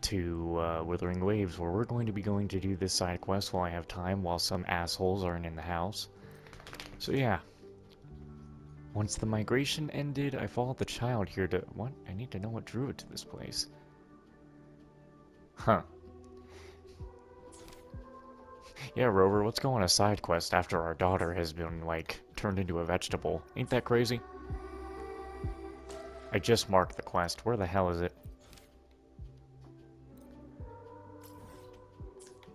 to Wuthering Waves, where we're going to be going to do this side quest while I have time, while some assholes aren't in the house. So yeah. Once the migration ended, I followed the child here to... What? I need to know what drew it to this place. Huh. Yeah, Rover, let's go on a side quest after our daughter has been, like, turned into a vegetable. Ain't that crazy? I just marked the quest. Where the hell is it?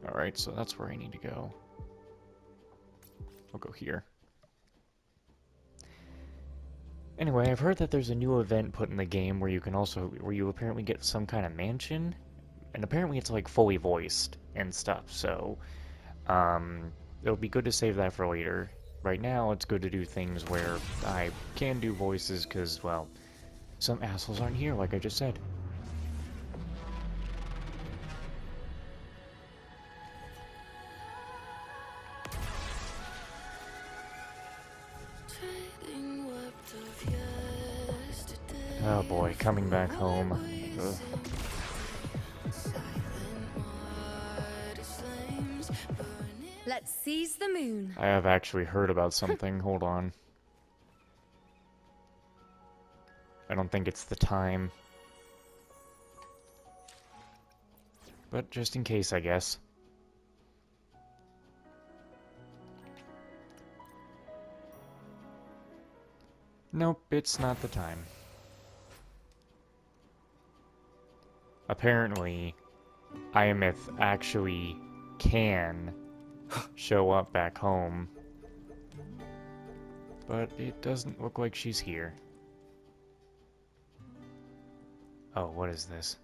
Alright, so that's where I need to go. I'll go here. Anyway, I've heard that there's a new event put in the game where you apparently get some kind of mansion, and apparently it's like fully voiced and stuff, so it'll be good to save that for later. Right now, it's good to do things where I can do voices because, well, some assholes aren't here, like I just said. Oh boy, coming back home. Ugh. Let's seize the moon. I have actually heard about something. Hold on. I don't think it's the time. But just in case, I guess. Nope, it's not the time. Apparently, Iamith actually can show up back home. But it doesn't look like she's here. Oh, what is this?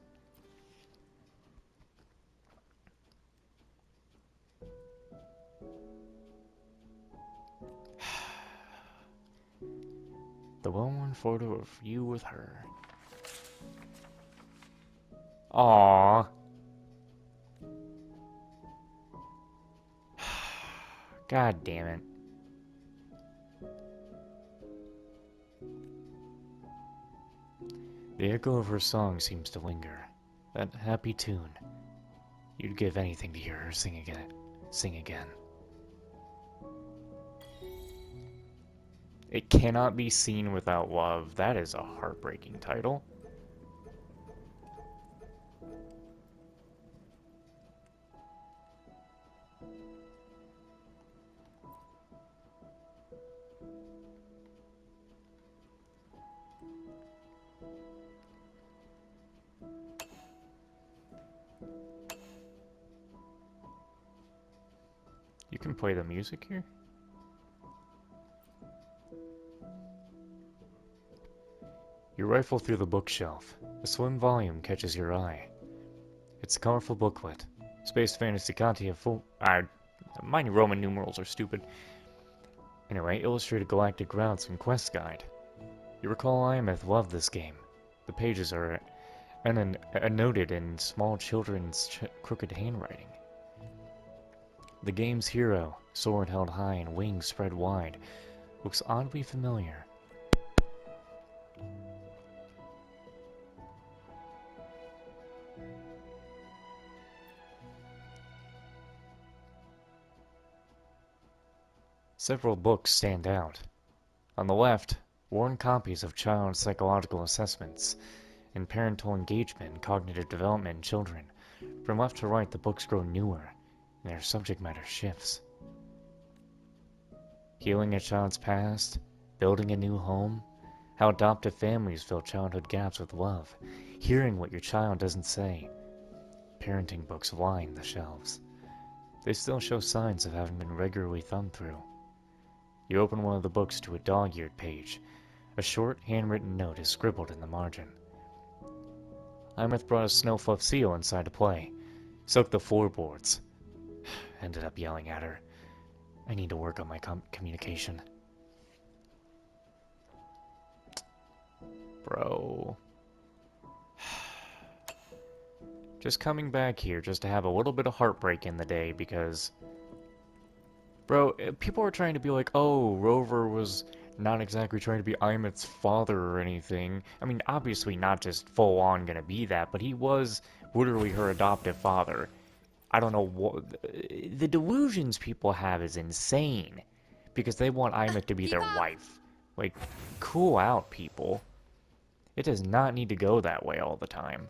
The well-worn photo of you with her. Aww. God damn it. The echo of her song seems to linger. That happy tune. You'd give anything to hear her sing again. Sing again. It cannot be seen without love. That is a heartbreaking title. You can play the music here? You rifle through the bookshelf. A slim volume catches your eye. It's a colorful booklet. Space Fantasy Conti of full... my Roman numerals are stupid. Anyway, illustrated galactic routes and quest guide. You recall Iamith loved this game. The pages are noted in small children's crooked handwriting. The game's hero, sword held high and wings spread wide, looks oddly familiar. Several books stand out. On the left, worn copies of child psychological assessments and parental engagement and cognitive development in children. From left to right, the books grow newer, and their subject matter shifts. Healing a child's past, building a new home, how adoptive families fill childhood gaps with love, hearing what your child doesn't say. Parenting books line the shelves. They still show signs of having been regularly thumbed through. You open one of the books to a dog-eared page. A short, handwritten note is scribbled in the margin. Iamith brought a snow-fluff seal inside to play. Soaked the floorboards. Ended up yelling at her. I need to work on my communication. Bro. Just coming back here just to have a little bit of heartbreak in the day because... Bro, people are trying to be like, oh, Rover was not exactly trying to be Iamith's father or anything. I mean, obviously not just full-on gonna be that, but he was literally her adoptive father. I don't know what... The delusions people have is insane. Because they want Imeth to be Keep their up. wife. Like, cool out, people. It does not need to go that way all the time.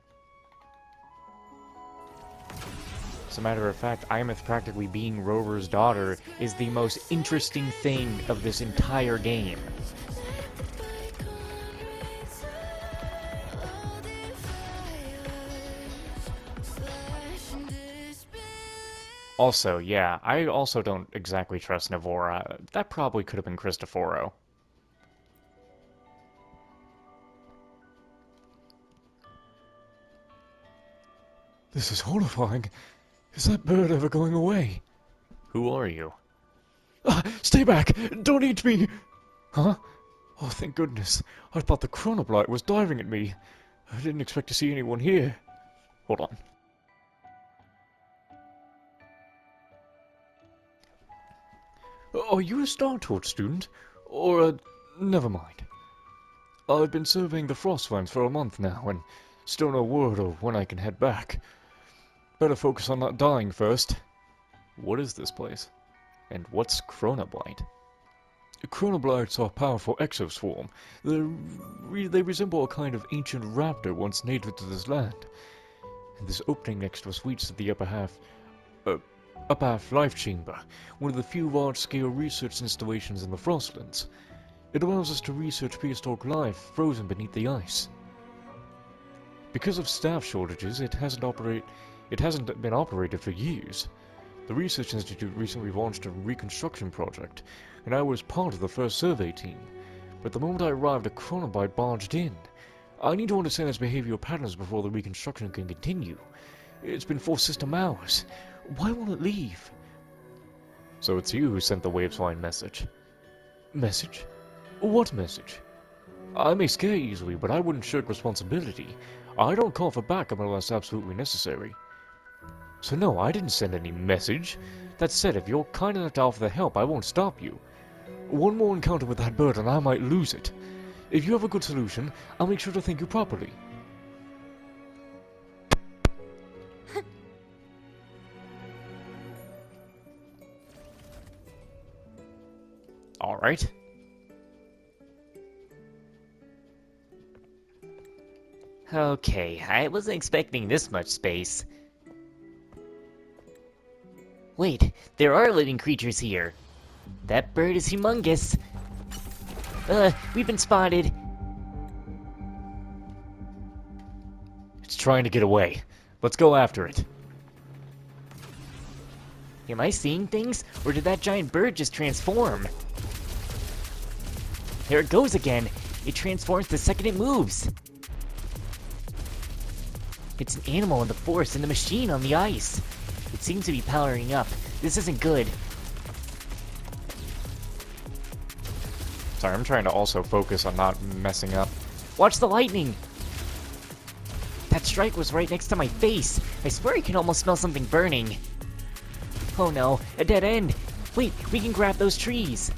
As a matter of fact, Imeth practically being Rover's daughter is the most interesting thing of this entire game. Also, yeah, I also don't exactly trust Navora. That probably could have been Cristoforo. This is horrifying. Is that bird ever going away? Who are you? Ah, stay back! Don't eat me! Huh? Oh, thank goodness. I thought the Kronablight was diving at me. I didn't expect to see anyone here. Hold on. Are you a Star Torch student? Or never mind. I've been surveying the Frostlands for a month now, and still no word of when I can head back. Better focus on not dying first. What is this place? And what's Kronablight? Kronablights are a powerful exoswarm. They resemble a kind of ancient raptor once native to this land. And this opening next to us leads to the upper half life chamber, one of the few large-scale research installations in the Frostlands. It allows us to research prehistoric life frozen beneath the ice. Because of staff shortages, it hasn't been operated for years. The Research Institute recently launched a reconstruction project, and I was part of the first survey team. But the moment I arrived, a Kronablight barged in. I need to understand its behavioral patterns before the reconstruction can continue. It's been 4 system hours. Why won't it leave? So it's you who sent the Wavesline message. Message? What message? I may scare easily, but I wouldn't shirk responsibility. I don't call for backup unless absolutely necessary. So no, I didn't send any message. That said, if you're kind enough to offer the help, I won't stop you. One more encounter with that bird and I might lose it. If you have a good solution, I'll make sure to thank you properly. Alright. Okay, I wasn't expecting this much space. Wait, there are living creatures here. That bird is humongous. We've been spotted. It's trying to get away. Let's go after it. Am I seeing things, or did that giant bird just transform? There it goes again. It transforms the second it moves. It's an animal in the forest and a machine on the ice. It seems to be powering up. This isn't good. Sorry, I'm trying to also focus on not messing up. Watch the lightning! That strike was right next to my face. I swear I can almost smell something burning. Oh no, a dead end! Wait, we can grab those trees!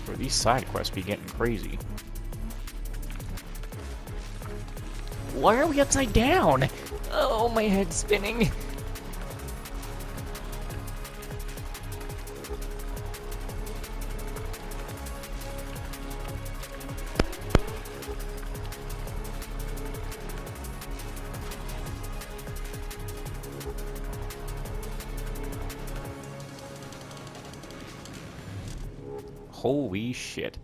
Or these side quests be getting crazy. Why are we upside down? Oh, my head's spinning. Holy shit.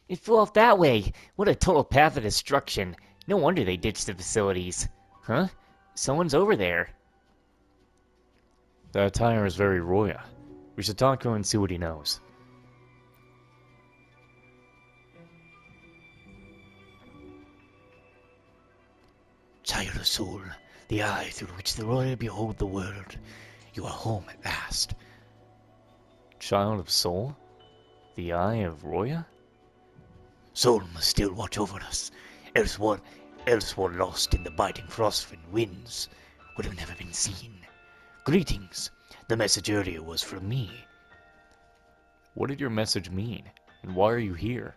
It flew off that way. What a total path of destruction. No wonder they ditched the facilities. Huh? Someone's over there. That attire is very Roya. We should talk to him and see what he knows. Child of Soul, the eye through which the royal behold the world. You are home at last. Child of Soul? The Eye of Roya? Soul must still watch over us, else what? elsewhere lost in the biting frostwind winds, would have never been seen. Greetings. The message earlier was from me. What did your message mean? And why are you here?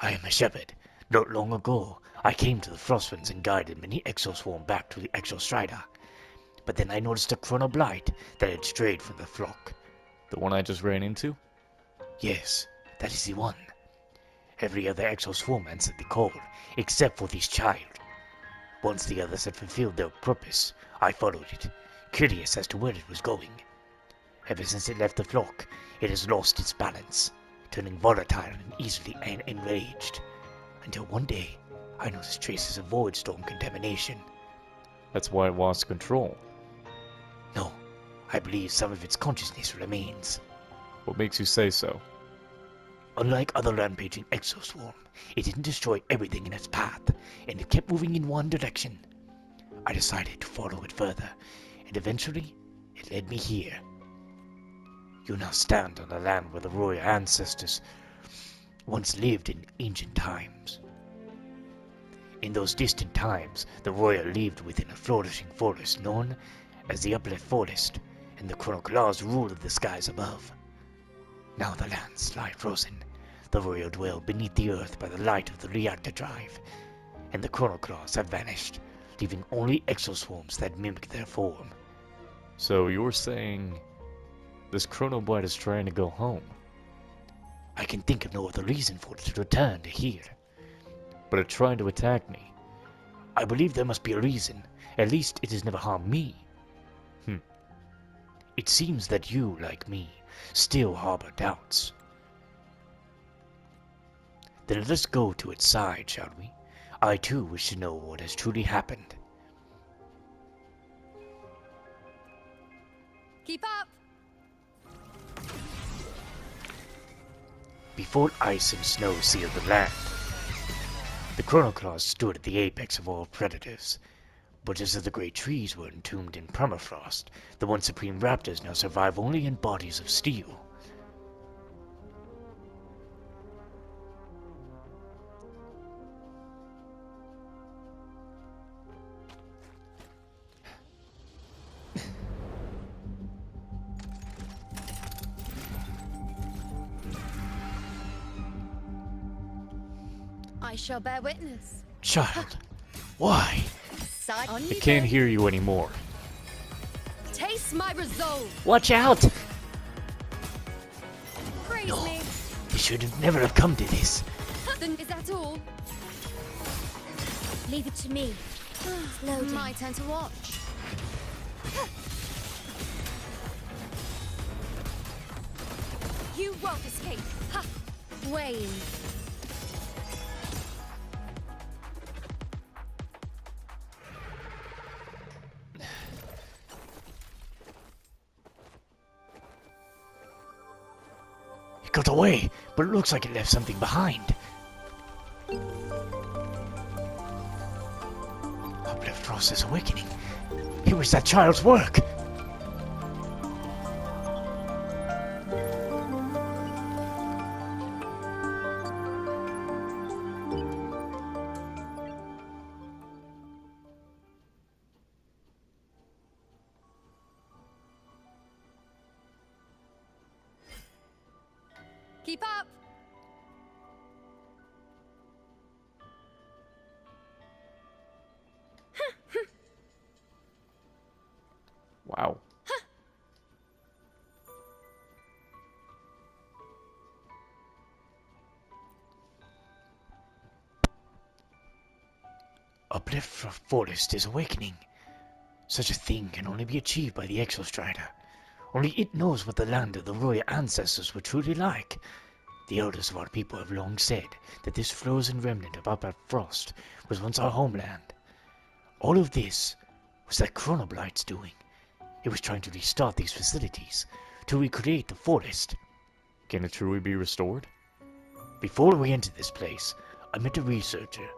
I am a shepherd. Not long ago, I came to the Frostwinds and guided many Exoswarm back to the Exostrider. But then I noticed a Kronablight that had strayed from the flock. The one I just ran into? Yes, that is the one. Every other Exoswarm answered the call, except for this child. Once the others had fulfilled their purpose, I followed it, curious as to where it was going. Ever since it left the flock, it has lost its balance, turning volatile and easily enraged. Until one day, I noticed traces of void storm contamination. That's why it lost control. No, I believe some of its consciousness remains. What makes you say so? Unlike other rampaging Exoswarm, it didn't destroy everything in its path, and it kept moving in one direction. I decided to follow it further, and eventually, it led me here. You now stand on the land where the royal ancestors once lived in ancient times. In those distant times, the royal lived within a flourishing forest known as the Uplift Forest, and the Chronoclaws ruled the skies above. Now the lands lie frozen. The royal dwell beneath the earth by the light of the reactor drive, and the Chronoclaws have vanished, leaving only exoswarms that mimic their form. So you're saying this Kronablight is trying to go home? I can think of no other reason for it to return to here. But it tried to attack me. I believe there must be a reason. At least it has never harmed me. It seems that you, like me, still harbor doubts. Then let us go to its side, shall we? I too wish to know what has truly happened. Keep up! Before ice and snow sealed the land, the Chronoclaws stood at the apex of all predators. But just as the great trees were entombed in permafrost, the once supreme raptors now survive only in bodies of steel. I shall bear witness. Child, why? Side on I you can't then. hear you anymore. Taste my resolve. Watch out! Praise No. me. We should have never have come to this. Then is that all? Leave it to me. Loading. My turn to watch. You won't escape. Ha! Wane. It got away, but it looks like it left something behind. Uplift Frost is awakening. It was that child's work. Keep up. Wow. Uplift Forest is awakening. Such a thing can only be achieved by the Exostrider. Only it knows what the land of the royal ancestors were truly like. The elders of our people have long said that this frozen remnant of Uplift Frost was once our homeland. All of this was that Kronoblight's doing. It was trying to restart these facilities, to recreate the forest. Can it truly be restored? Before we entered this place, I met a researcher.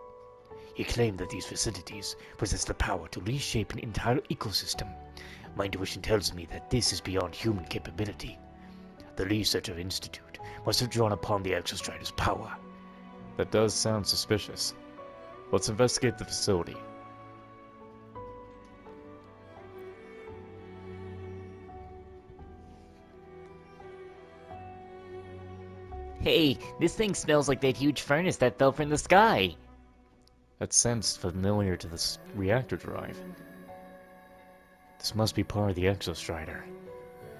He claimed that these facilities possess the power to reshape an entire ecosystem. My intuition tells me that this is beyond human capability. The researcher institute must have drawn upon the Exostrider's power. That does sound suspicious. Let's investigate the facility. Hey, this thing smells like that huge furnace that fell from the sky. That sounds familiar to this reactor drive. This must be part of the Exostrider.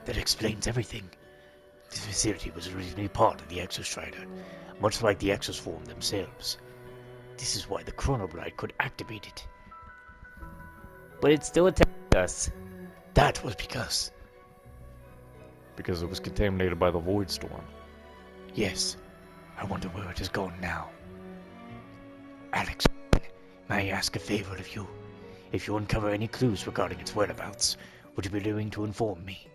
That explains everything. This facility was originally part of the Exostrider, much like the Exoswarm themselves. This is why the Kronablight could activate it. But it still attacked us. That was because... Because it was contaminated by the Void Storm. Yes, I wonder where it has gone now. Alex, may I ask a favor of you? If you uncover any clues regarding its whereabouts, would you be willing to inform me?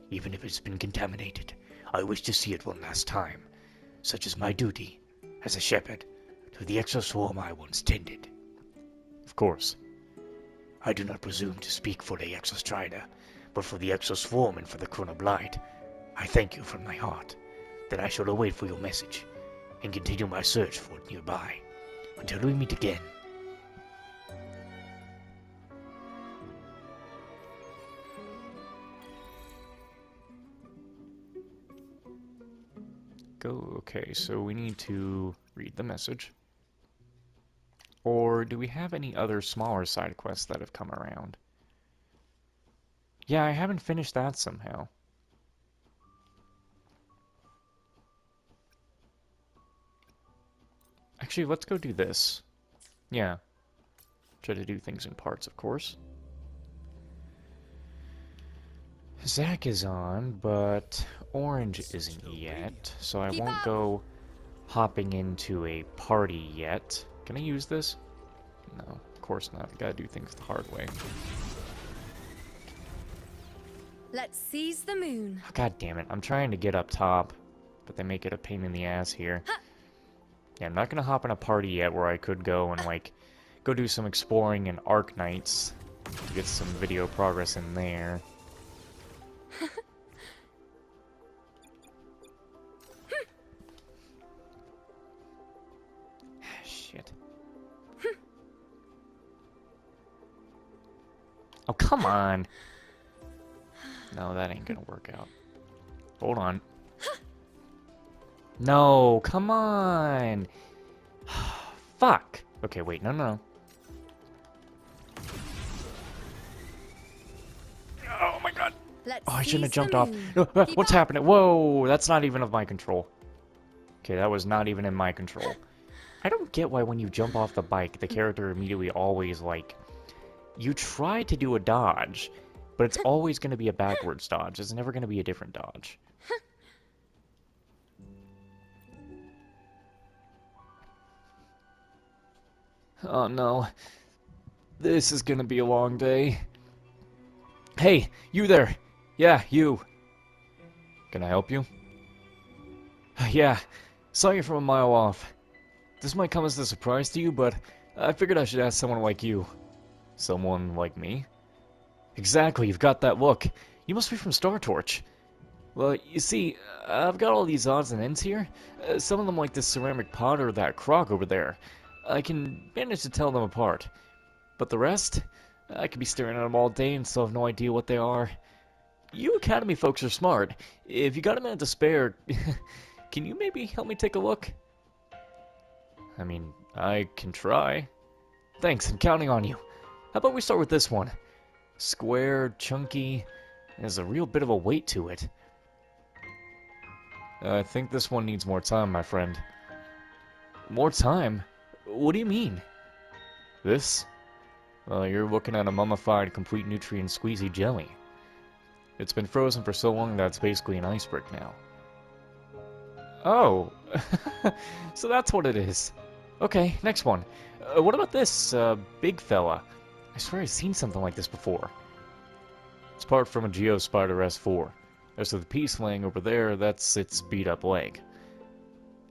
Even if it's been contaminated, I wish to see it one last time, such as my duty as a shepherd to the exoswarm I once tended. Of course. I do not presume to speak for the Exostrider, but for the Exoswarm and for the Kronablight, I thank you from my heart. That I shall await for your message, and continue my search for it nearby, until we meet again. Okay, so we need to read the message. Or do we have any other smaller side quests that have come around? Yeah, I haven't finished that somehow. Actually, let's go do this. Yeah. Try to do things in parts, of course. Zach is on, but Orange isn't yet, so I won't go hopping into a party yet. Can I use this? No, of course not. I gotta do things the hard way. Let's seize the moon. Oh, God damn it. I'm trying to get up top, but they make it a pain in the ass here. Yeah, I'm not gonna hop in a party yet where I could go and, like, go do some exploring in Arc Nights to get some video progress in there. Shit. Oh, come on. No, that ain't gonna work out. Hold on. No, come on. Fuck. Okay, wait, no. Oh my god. Let's Oh, I shouldn't have seize jumped the off. moon. No, Keep what's up. happening? Whoa, that's not even of my control. Okay, that was not even in my control. I don't get why when you jump off the bike, the character immediately always, like... You try to do a dodge, but it's always going to be a backwards dodge. It's never going to be a different dodge. Oh no. This is going to be a long day. Hey, you there. Yeah, you. Can I help you? Yeah, saw you from a mile off. This might come as a surprise to you, but I figured I should ask someone like you. Someone like me? Exactly, you've got that look. You must be from Star Torch. Well, you see, I've got all these odds and ends here. Some of them like this ceramic pot or that crock over there. I can manage to tell them apart. But the rest? I could be staring at them all day and still have no idea what they are. You Academy folks are smart. If you got a minute to spare, can you maybe help me take a look? I mean, I can try. Thanks, I'm counting on you. How about we start with this one? Square, chunky, there's a real bit of a weight to it. I think this one needs more time, my friend. More time? What do you mean? This? Well, you're looking at a mummified, complete nutrient squeezy jelly. It's been frozen for so long that it's basically an ice brick now. Oh, so that's what it is. Okay, next one. What about this, big fella? I swear I've seen something like this before. It's part from a Geospider S4. As to the piece laying over there, that's its beat-up leg.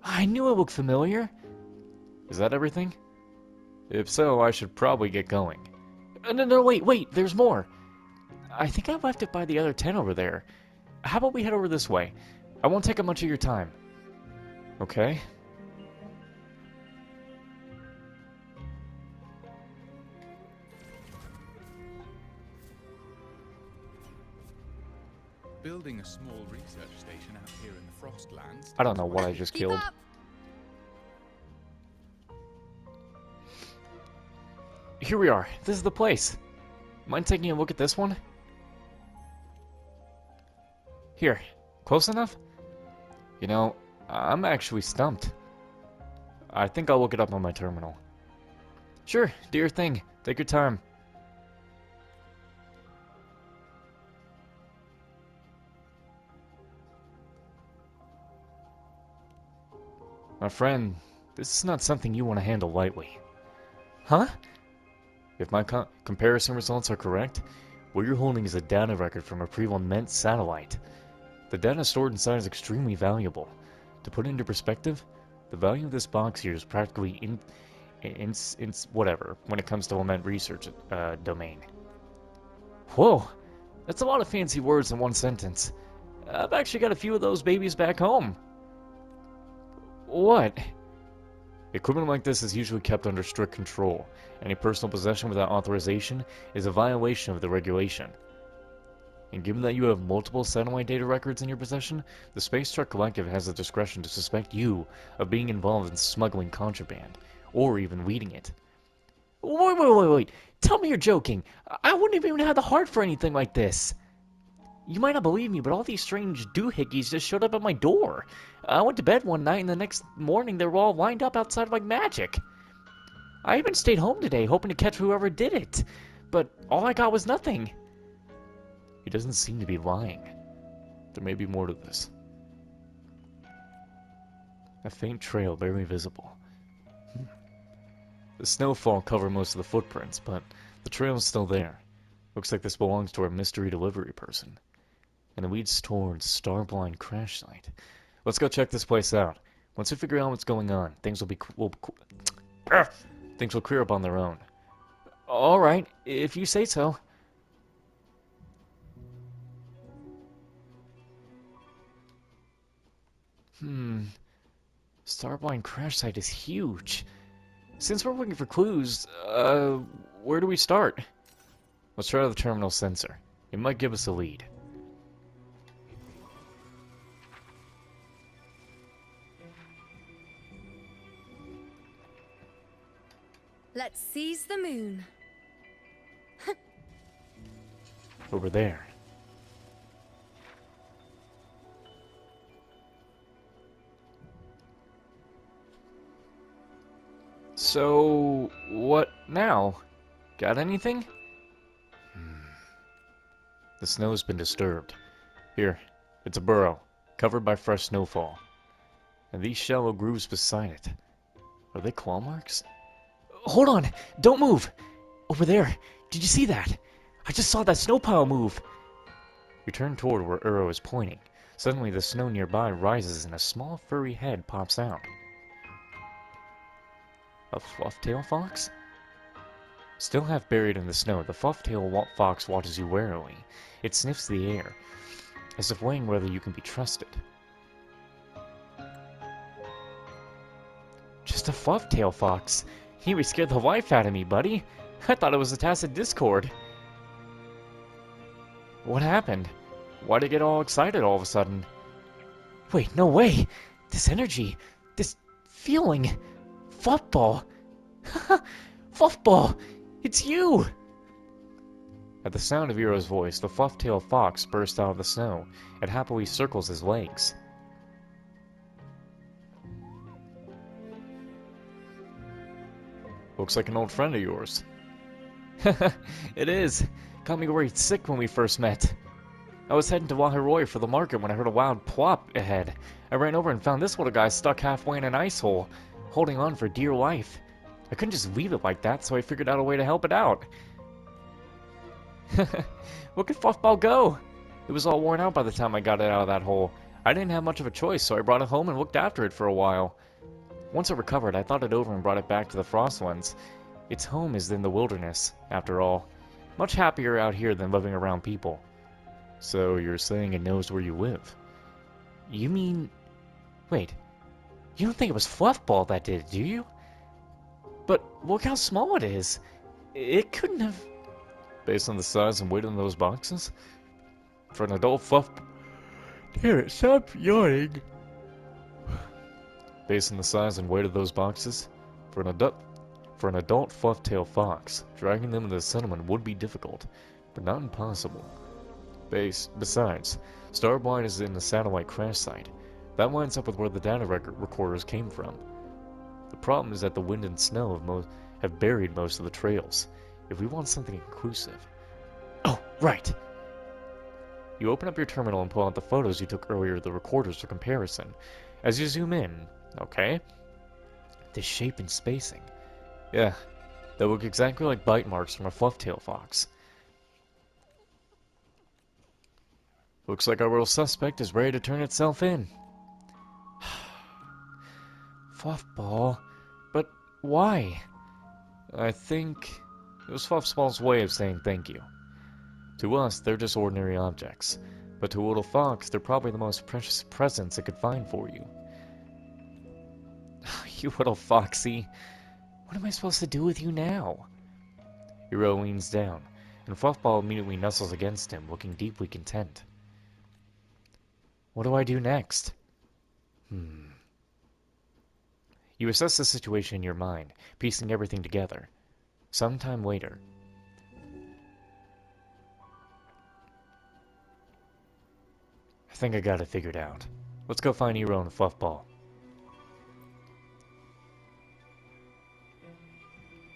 I knew it looked familiar. Is that everything? If so, I should probably get going. No, wait, there's more. I think I left it by the other tent over there. How about we head over this way? I won't take up much of your time. Okay. Building a small research station out here in the Frostlands. I don't know what I just Keep killed. up. Here we are. This is the place. Mind taking a look at this one? Here. Close enough? You know, I'm actually stumped. I think I'll look it up on my terminal. Sure, do your thing. Take your time. My friend, this is not something you want to handle lightly. Huh? If my comparison results are correct, what you're holding is a data record from a pre-lament satellite. The data stored inside is extremely valuable. To put it into perspective, the value of this box here is practically whatever when it comes to lament research domain. Whoa, that's a lot of fancy words in one sentence. I've actually got a few of those babies back home. What? Equipment like this is usually kept under strict control. Any personal possession without authorization is a violation of the regulation. And given that you have multiple satellite data records in your possession, the Space Truck Collective has the discretion to suspect you of being involved in smuggling contraband, or even leading it. Wait. Tell me you're joking. I wouldn't even have the heart for anything like this. You might not believe me, but all these strange doohickeys just showed up at my door. I went to bed one night, and the next morning they were all lined up outside like magic. I even stayed home today, hoping to catch whoever did it, but all I got was nothing. He doesn't seem to be lying. There may be more to this. A faint trail barely visible. The snowfall covered most of the footprints, but the trail is still there. Looks like this belongs to our mystery delivery person. And it leads towards Starblind crash site. Let's go check this place out. Once we figure out what's going on, things will things will clear up on their own. All right, if you say so. Starblind crash site is huge. Since we're looking for clues, where do we start? Let's try the terminal sensor. It might give us a lead. Let's seize the moon. Over there. So, what now? Got anything? The snow's been disturbed. Here, it's a burrow, covered by fresh snowfall. And these shallow grooves beside it. Are they claw marks? Hold on! Don't move! Over there! Did you see that? I just saw that snow pile move! You turn toward where Uro is pointing. Suddenly the snow nearby rises and a small furry head pops out. A fluff-tail fox? Still half buried in the snow, the fluff-tail fox watches you warily. It sniffs the air, as if weighing whether you can be trusted. Just a fluff-tail fox. You scared the life out of me, buddy. I thought it was a tacit discord. What happened? Why'd it get all excited all of a sudden? Wait, no way! This energy, this feeling... Fluffball! Fluffball! It's you! At the sound of Euro's voice, the fluff-tailed fox bursts out of the snow and happily circles his legs. Looks like an old friend of yours. It is. Got me worried sick when we first met. I was heading to Wahiroy for the market when I heard a loud plop ahead. I ran over and found this little guy stuck halfway in an ice hole, holding on for dear life. I couldn't just leave it like that, so I figured out a way to help it out. Where could Fluffball go? It was all worn out by the time I got it out of that hole. I didn't have much of a choice, so I brought it home and looked after it for a while. Once it recovered, I thought it over and brought it back to the Frostlands. Its home is in the wilderness, after all. Much happier out here than living around people. So you're saying it knows where you live? You mean... Wait. You don't think it was Fluffball that did it, do you? But look how small it is. It couldn't have... Based on the size and weight of those boxes? For an adult Damn it, stop yawning. Based on the size and weight of those boxes, for an adult fluff-tail fox, dragging them into the settlement would be difficult, but not impossible. Besides, Starblight is in the satellite crash site. That lines up with where the data recorders came from. The problem is that the wind and snow have buried most of the trails. If we want something conclusive... Oh, right! You open up your terminal and pull out the photos you took earlier of the recorders for comparison. As you zoom in, okay? The shape and spacing. Yeah, they look exactly like bite marks from a fluff-tail fox. Looks like our little suspect is ready to turn itself in. Fluffball? But why? I think it was Fluffball's way of saying thank you. To us, they're just ordinary objects, but to a little fox, they're probably the most precious presents it could find for you. You little foxy. What am I supposed to do with you now? Hero leans down, and Fluffball immediately nuzzles against him, looking deeply content. What do I do next? You assess the situation in your mind, piecing everything together. Sometime later. I think I got it figured out. Let's go find Hero and Fluffball.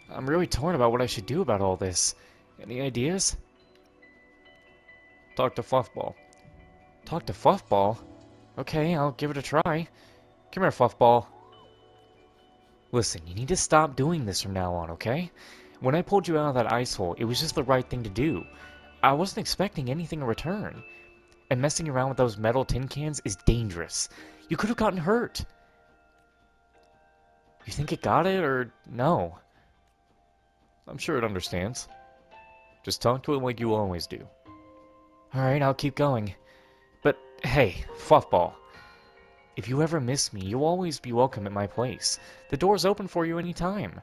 I'm really torn about what I should do about all this. Any ideas? Talk to Fluffball. Talk to Fluffball? Okay, I'll give it a try. Come here, Fluffball. Listen, you need to stop doing this from now on, okay? When I pulled you out of that ice hole, it was just the right thing to do. I wasn't expecting anything in return. And messing around with those metal tin cans is dangerous. You could have gotten hurt. You think it got it, or no? I'm sure it understands. Just talk to it like you always do. Alright, I'll keep going. But, hey, Fluffball. If you ever miss me, you'll always be welcome at my place. The door's open for you anytime.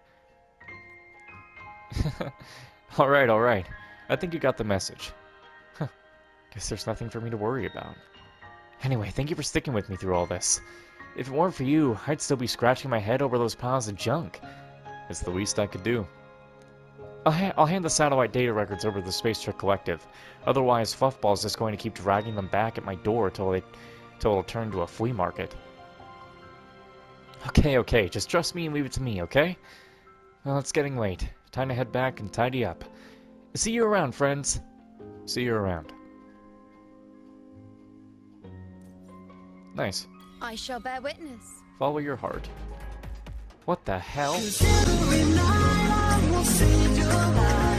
Alright. I think you got the message. Huh. Guess there's nothing for me to worry about. Anyway, thank you for sticking with me through all this. If it weren't for you, I'd still be scratching my head over those piles of junk. It's the least I could do. I'll hand the satellite data records over to the Space Trick Collective. Otherwise, Fluffball's just going to keep dragging them back at my door till it'll turn into a flea market. Okay, just trust me and leave it to me, okay? Well, it's getting late. Time to head back and tidy up. See you around, friends. See you around. Nice. I shall bear witness. Follow your heart. What the hell? Every night I will sing your life.